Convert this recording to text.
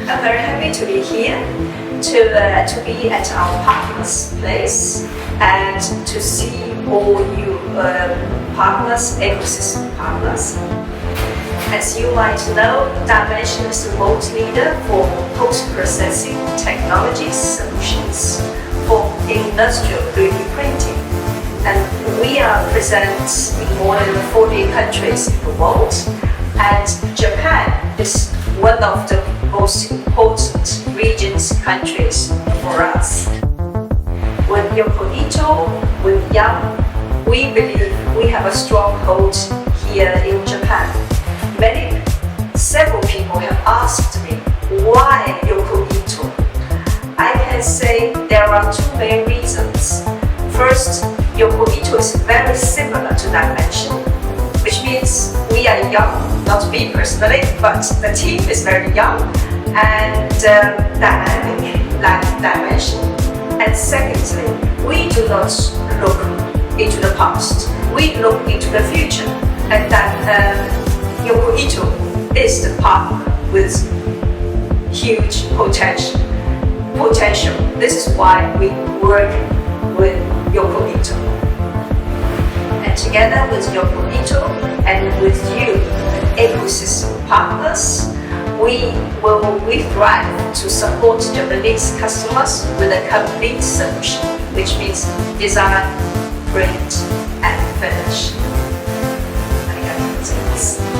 I'm very happy to be here, to be at our partners' place and to see all you partners, ecosystem partners. As you might know, DyeMansion is the world leader for post-processing technology solutions for industrial 3D printing. And we are present in more than 40 countries in the world. And Japan is one of the most important regions, countries for us. With Yokoito, with YAM, we believe we have a stronghold here in Japan. Several people have asked me, why Yokoito? I can say there are two main reasons. First, Yokoito is very similar to DyeMansion, which means we are young, not me personally, but the team is very young and dynamic like DyeMansion. And secondly, we do not look into the past, we look into the future, and that Yokoito is the partner with huge potential. This is why we work with Yokoito. And together with Yokoito and with you, ecosystem partners, we thrive to support Japanese customers with a complete solution, which means design, print, and finish. ありがとうございます。